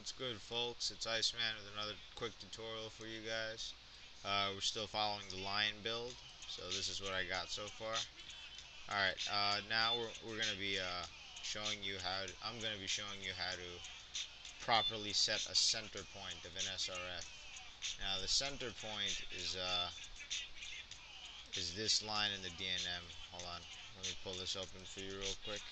What's good, folks? It's Iceman with another quick tutorial for you guys. We're still following the line build, so this is what I got so far. Alright, now we're going to be showing you I'm going to be showing you how to properly set a center point of an SRF. Now the center point is this line in the DNM. Hold on, let me pull this open for you real quick.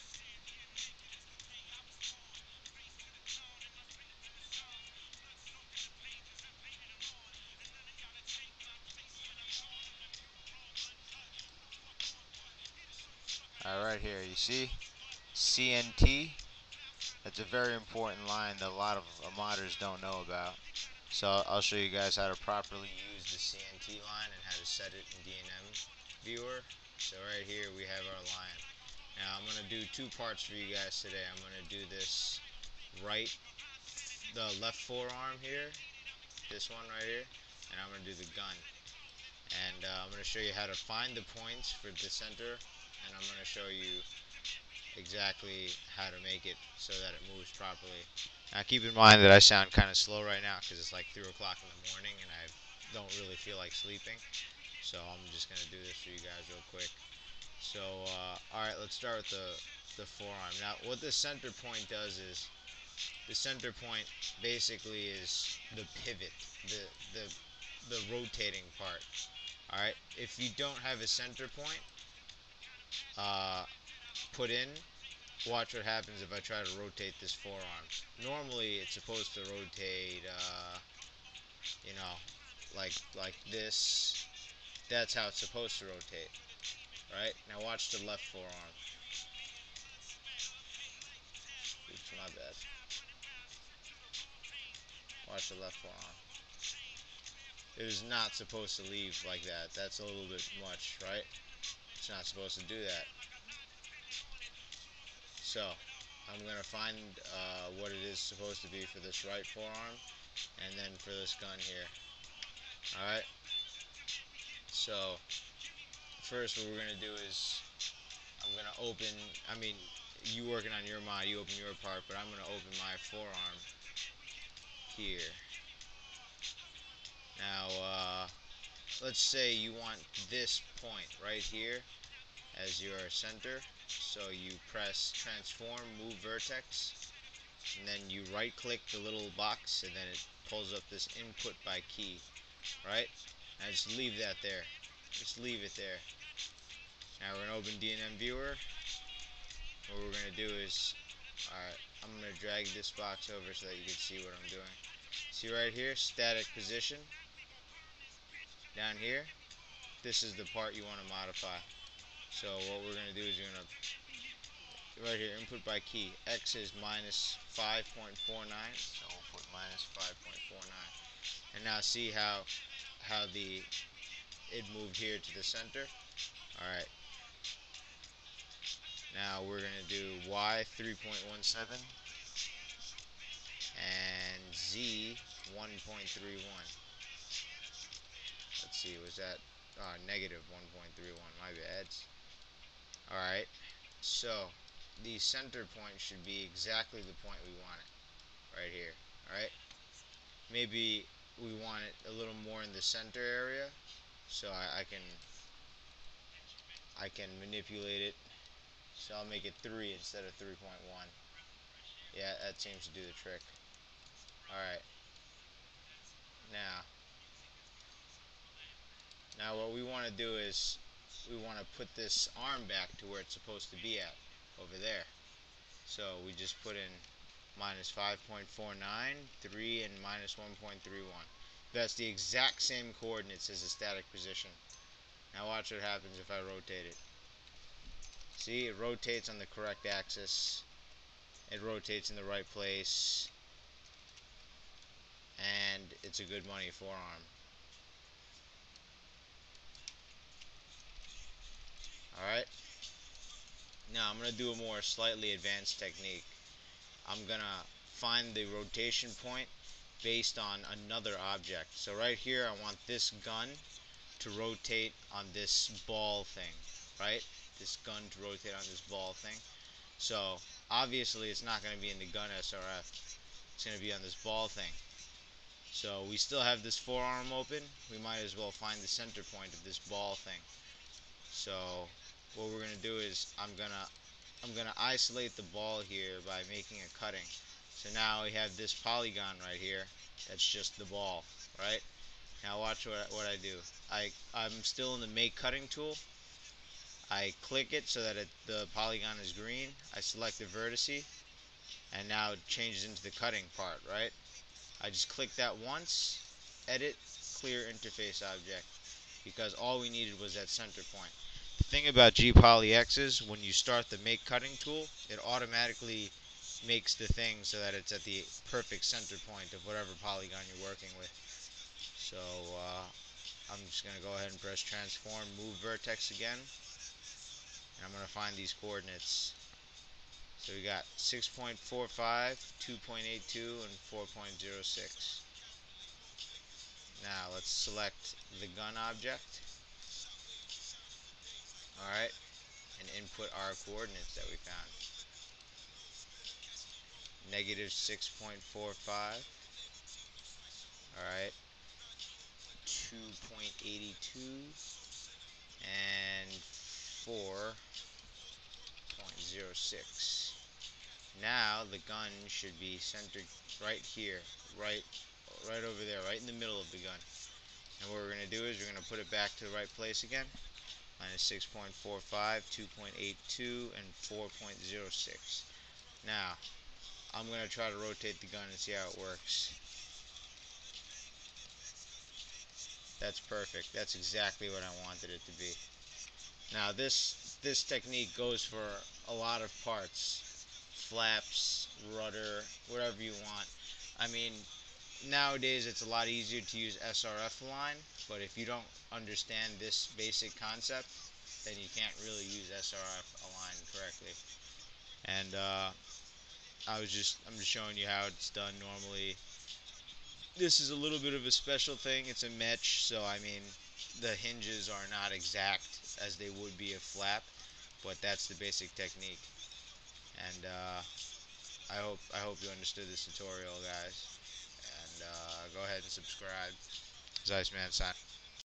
Alright, here you see CNT. That's a very important line that a lot of modders don't know about. So I'll show you guys how to properly use the CNT line and how to set it in DNM viewer. So right here we have our line. Now I'm going to do two parts for you guys today. I'm going to do the left forearm here, this one right here, and I'm going to do the gun. And I'm going to show you how to find the points for the center, and I'm going to show you exactly how to make it so that it moves properly. Now keep in mind that I sound kind of slow right now because it's like 3 o'clock in the morning and I don't really feel like sleeping. So I'm just going to do this for you guys real quick. So alright, let's start with the forearm. Now what the center point does is, the center point basically is the pivot, the rotating part. Alright, if you don't have a center point put in, watch what happens if I try to rotate this forearm. Normally it's supposed to rotate you know, like this. That's how it's supposed to rotate, right? Now watch the left forearm. Oops, my bad. Watch the left forearm. It is not supposed to leave like that. That's a little bit much, right? It's not supposed to do that. So I'm gonna find what it is supposed to be for this right forearm, and then for this gun here. Alright, so first what we're going to do is I'm going to open, you working on your mod, you open your part, but I'm going to open my forearm here. Now, let's say you want this point right here as your center, so you press transform, move vertex, and then you right click the little box, and then it pulls up this input by key, right? Now just leave that there. Just leave it there. Now we're going to open DNM viewer. What we're going to do is, alright, I'm going to drag this box over so that you can see what I'm doing. See right here, static position. Down here, this is the part you want to modify. So what we're going to do is you're going to, right here, input by key. X is minus 5.49, so we'll put minus 5.49. And now see how it moved here to the center. Alright. Now we're going to do Y 3.17 and Z 1.31. Let's see, was that negative 1.31? My bad. Alright, so the center point should be exactly the point we want it, right here. Alright, maybe we want it a little more in the center area, so I can manipulate it. So I'll make it 3 instead of 3.1. Yeah, that seems to do the trick. Alright, now what we want to do is we want to put this arm back to where it's supposed to be at, over there. So we just put in minus 5.49, 3, and minus 1.31. That's the exact same coordinates as the static position. Now watch what happens if I rotate it. See, it rotates on the correct axis. It rotates in the right place. And it's a good money forearm. Alright. Now I'm going to do a more slightly advanced technique. I'm going to find the rotation point based on another object. So right here I want this gun to rotate on this ball thing, right? This gun to rotate on this ball thing. So obviously it's not going to be in the gun SRF. It's going to be on this ball thing. So we still have this forearm open. We might as well find the center point of this ball thing. So what we're going to do is I'm gonna isolate the ball here by making a cutting. So now we have this polygon right here. That's just the ball, right? Now watch what I do. I'm still in the make cutting tool. I click it so that the polygon is green. I select the vertice, and now it changes into the cutting part, right? I just click that once, edit, clear interface object, because all we needed was that center point. The thing about GepolyX is when you start the make cutting tool, it automatically makes the thing so that it's at the perfect center point of whatever polygon you're working with. So I'm just going to go ahead and press transform, move vertex again, and I'm going to find these coordinates. So we got 6.45, 2.82, and 4.06. Now let's select the gun object, alright, and input our coordinates that we found. Negative 6.45, alright, 2.82, and 4.06. Now the gun should be centered right here, right over there, right in the middle of the gun. And what we're going to do is we're going to put it back to the right place again. Minus 6.45, 2.82, and 4.06. Now, I'm going to try to rotate the gun and see how it works. That's perfect. That's exactly what I wanted it to be. Now this technique goes for a lot of parts. Flaps, rudder, whatever you want. I mean, nowadays it's a lot easier to use SRF align, but if you don't understand this basic concept, then you can't really use SRF align correctly. And I'm just showing you how it's done normally. This is a little bit of a special thing. It's a match, so I mean, the hinges are not exact as they would be a flap, but that's the basic technique. And I hope you understood this tutorial, guys. And go ahead and subscribe. Zeiss Man sign.